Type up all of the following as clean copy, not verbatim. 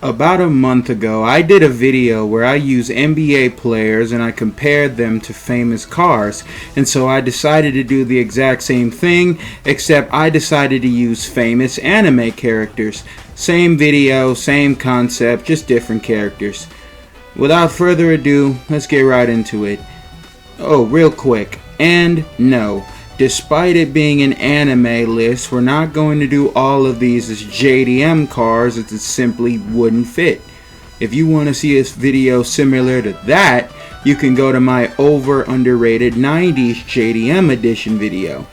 About a month ago, I did a video where I use NBA players and I compared them to famous cars. And so I decided to do the exact same thing, except I decided to use famous anime characters. Same video, same concept, just different characters. Without further ado, let's get right into it. Oh, real quick. And no. Despite it being an anime list, we're not going to do all of these as JDM cars, as it simply wouldn't fit. If you want to see a video similar to that, you can go to my underrated 90s JDM edition video.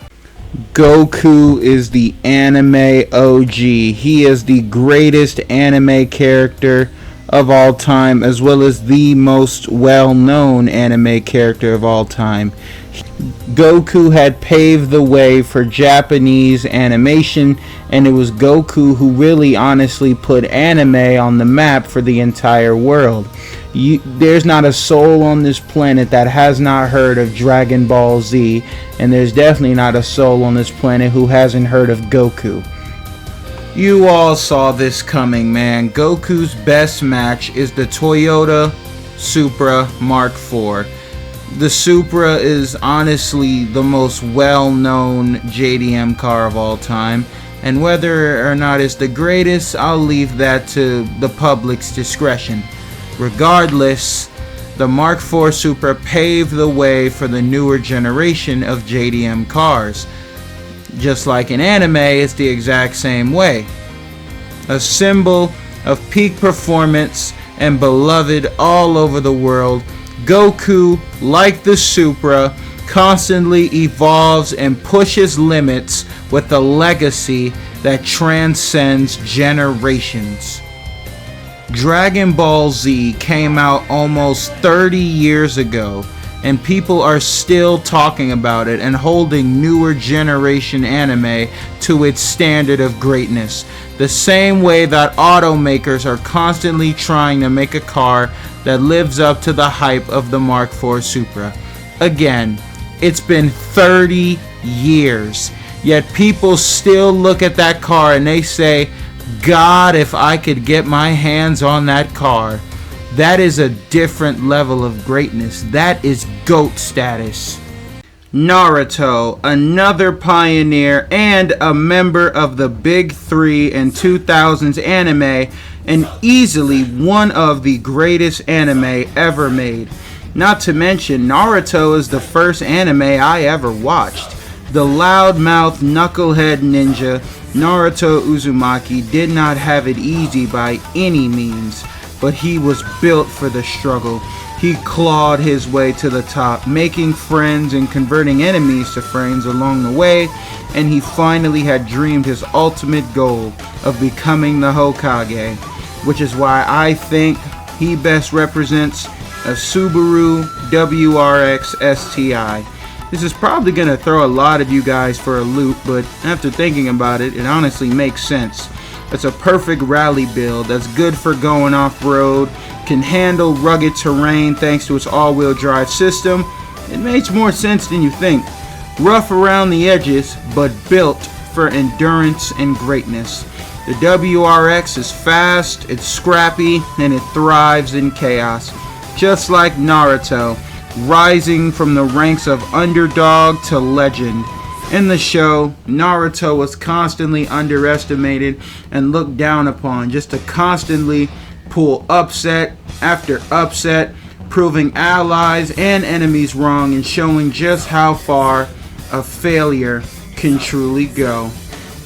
Goku is the anime OG. He is the greatest anime character of all time, as well as the most well-known anime character of all time. Goku had paved the way for Japanese animation, and it was Goku who really honestly put anime on the map for the entire world. There's not a soul on this planet that has not heard of Dragon Ball Z, and there's definitely not a soul on this planet who hasn't heard of Goku. You all saw this coming, man. Goku's best match is the Toyota Supra Mark IV. The Supra is honestly the most well-known JDM car of all time, and whether or not it's the greatest, I'll leave that to the public's discretion. Regardless, the Mark IV Supra paved the way for the newer generation of JDM cars. Just like in anime, it's the exact same way. A symbol of peak performance and beloved all over the world, Goku, like the Supra, constantly evolves and pushes limits with a legacy that transcends generations. Dragon Ball Z came out almost 30 years ago, and people are still talking about it and holding newer generation anime to its standard of greatness. The same way that automakers are constantly trying to make a car that lives up to the hype of the Mark IV Supra. Again, it's been 30 years, yet people still look at that car and they say, God, if I could get my hands on that car. That is a different level of greatness. That is GOAT status. Naruto, another pioneer and a member of the Big Three and 2000s anime, and easily one of the greatest anime ever made. Not to mention, Naruto is the first anime I ever watched. The loudmouth knucklehead ninja, Naruto Uzumaki, did not have it easy by any means, but he was built for the struggle. He clawed his way to the top, making friends and converting enemies to friends along the way, and he finally had dreamed his ultimate goal of becoming the Hokage, which is why I think he best represents a Subaru WRX STI. This is probably going to throw a lot of you guys for a loop, but after thinking about it, it honestly makes sense. It's a perfect rally build that's good for going off-road, can handle rugged terrain thanks to its all-wheel drive system. It makes more sense than you think. Rough around the edges, but built for endurance and greatness. The WRX is fast, it's scrappy, and it thrives in chaos. Just like Naruto, rising from the ranks of underdog to legend. In the show, Naruto was constantly underestimated and looked down upon, just to constantly pull upset after upset, proving allies and enemies wrong and showing just how far a failure can truly go.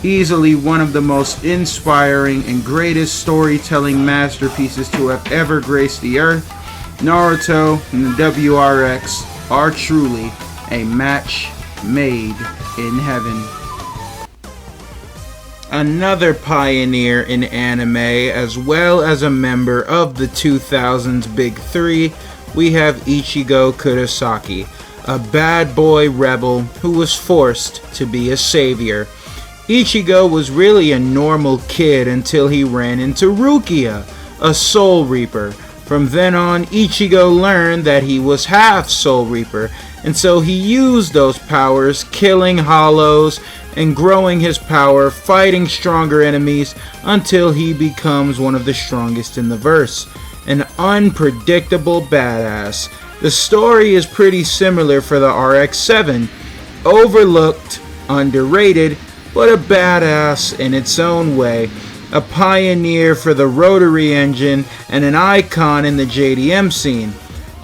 Easily one of the most inspiring and greatest storytelling masterpieces to have ever graced the earth, Naruto and the WRX are truly a match made in heaven. Another pioneer in anime, as well as a member of the 2000s Big Three, we have Ichigo Kurosaki, a bad boy rebel who was forced to be a savior. Ichigo was really a normal kid until he ran into Rukia, a Soul Reaper. From then on, Ichigo learned that he was half Soul Reaper, and so he used those powers, killing Hollows, and growing his power, fighting stronger enemies until he becomes one of the strongest in the verse. An unpredictable badass. The story is pretty similar for the RX-7. Overlooked, underrated, but a badass in its own way. A pioneer for the rotary engine and an icon in the JDM scene.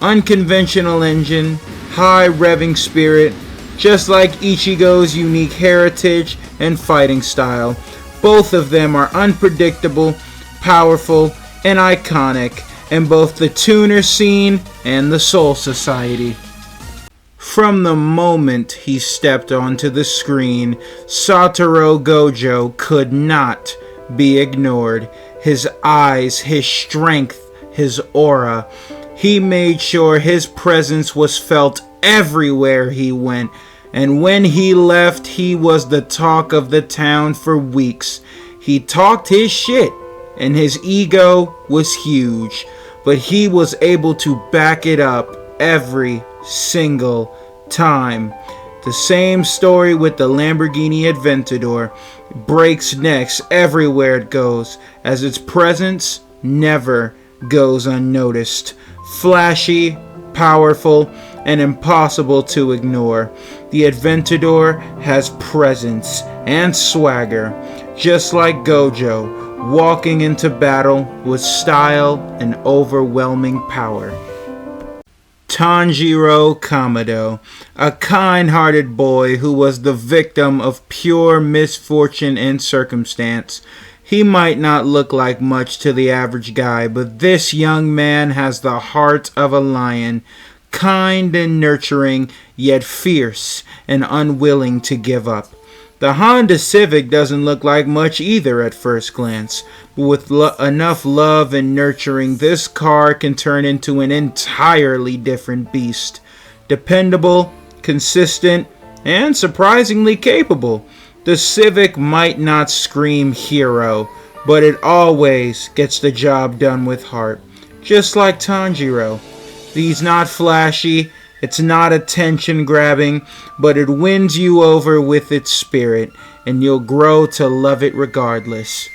Unconventional engine, high revving spirit, just like Ichigo's unique heritage and fighting style. Both of them are unpredictable, powerful, and iconic in both the tuner scene and the Soul Society. From the moment he stepped onto the screen, Satoru Gojo could not be ignored. His eyes, his strength, his aura. He made sure his presence was felt everywhere he went, and when he left, he was the talk of the town for weeks. He talked his shit, and his ego was huge, but he was able to back it up every single time. The same story with the Lamborghini Aventador. Breaks necks everywhere it goes, as its presence never goes unnoticed. Flashy, powerful, and impossible to ignore. The Aventador has presence and swagger, just like Gojo, walking into battle with style and overwhelming power. Tanjiro Kamado, a kind-hearted boy who was the victim of pure misfortune and circumstance. He might not look like much to the average guy, but this young man has the heart of a lion, kind and nurturing, yet fierce and unwilling to give up. The Honda Civic doesn't look like much either at first glance, but with enough love and nurturing, this car can turn into an entirely different beast. Dependable, consistent, and surprisingly capable. The Civic might not scream hero, but it always gets the job done with heart, just like Tanjiro. He's not flashy, it's not attention grabbing, but it wins you over with its spirit, and you'll grow to love it regardless.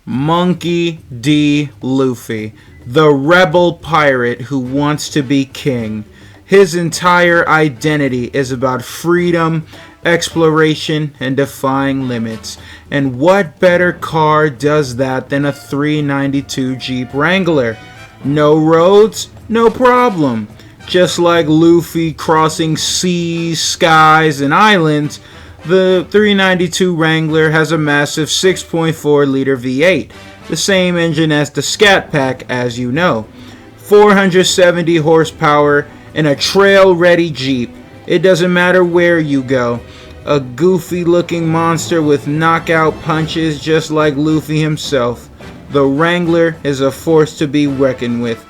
Monkey D. Luffy, the rebel pirate who wants to be king. His entire identity is about freedom, exploration, and defying limits. And what better car does that than a 392 Jeep Wrangler? No roads? No problem. Just like Luffy crossing seas, skies, and islands, the 392 Wrangler has a massive 6.4 liter V8, the same engine as the Scat Pack, as you know. 470 horsepower and a trail-ready Jeep. It doesn't matter where you go. A goofy-looking monster with knockout punches just like Luffy himself. The Wrangler is a force to be reckoned with.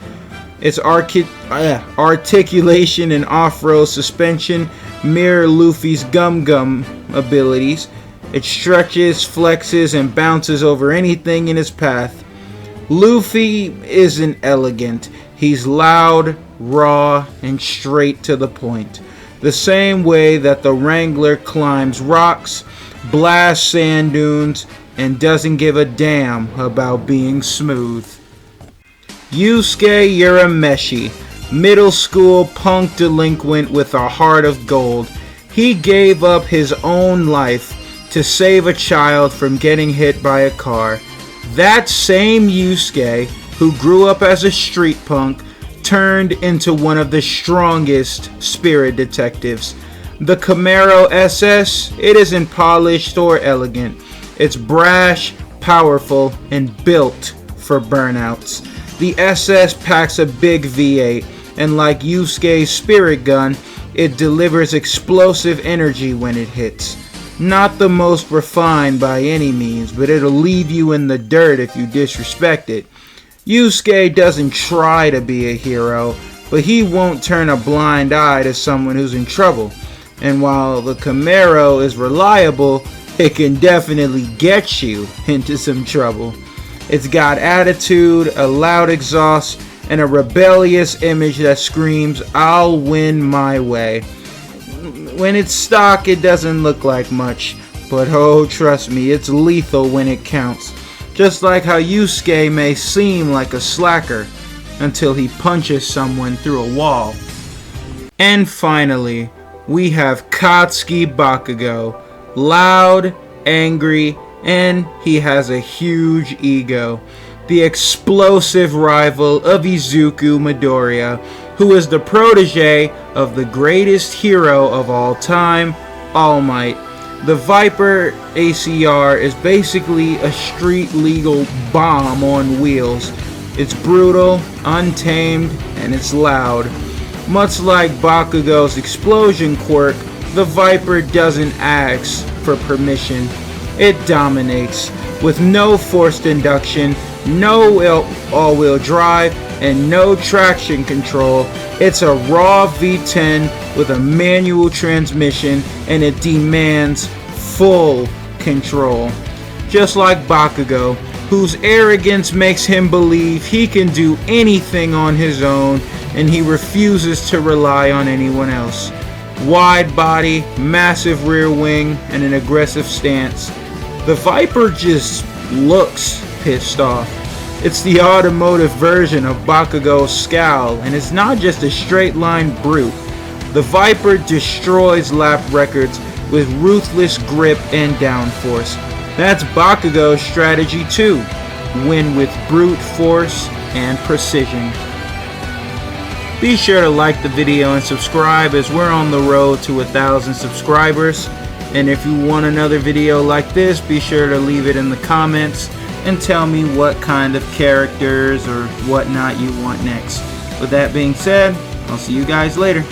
Its articulation and off-road suspension mirror Luffy's Gum abilities. It stretches, flexes, and bounces over anything in its path. Luffy isn't elegant. He's loud, raw, and straight to the point. The same way that the Wrangler climbs rocks, blasts sand dunes, and doesn't give a damn about being smooth. Yusuke Urameshi, middle school punk delinquent with a heart of gold. He gave up his own life to save a child from getting hit by a car. That same Yusuke, who grew up as a street punk, turned into one of the strongest spirit detectives. The Camaro SS, it isn't polished or elegant. It's brash, powerful, and built for burnouts. The SS packs a big V8, and like Yusuke's spirit gun, it delivers explosive energy when it hits. Not the most refined by any means, but it'll leave you in the dirt if you disrespect it. Yusuke doesn't try to be a hero, but he won't turn a blind eye to someone who's in trouble. And while the Camaro is reliable, it can definitely get you into some trouble. It's got attitude, a loud exhaust, and a rebellious image that screams, "I'll win my way." when it's stock, it doesn't look like much. But oh, trust me, it's lethal when it counts. Just like how Yusuke may seem like a slacker until he punches someone through a wall. And finally, we have Katsuki Bakugo. Loud, angry, and he has a huge ego. The explosive rival of Izuku Midoriya, who is the protege of the greatest hero of all time, All Might. The Viper ACR is basically a street legal bomb on wheels. It's brutal, untamed, and it's loud. Much like Bakugo's explosion quirk, the Viper doesn't ask for permission. It dominates, with no forced induction, no all-wheel drive, and no traction control. It's a raw V10 with a manual transmission, and it demands full control. Just like Bakugo, whose arrogance makes him believe he can do anything on his own, and he refuses to rely on anyone else. Wide body, massive rear wing, and an aggressive stance. The Viper just looks pissed off. It's the automotive version of Bakugo's scowl, and it's not just a straight line brute. The Viper destroys lap records with ruthless grip and downforce. That's Bakugo's strategy too. Win with brute force and precision. Be sure to like the video and subscribe, as we're on the road to 1,000 subscribers. And if you want another video like this, be sure to leave it in the comments and tell me what kind of characters or whatnot you want next. With that being said, I'll see you guys later.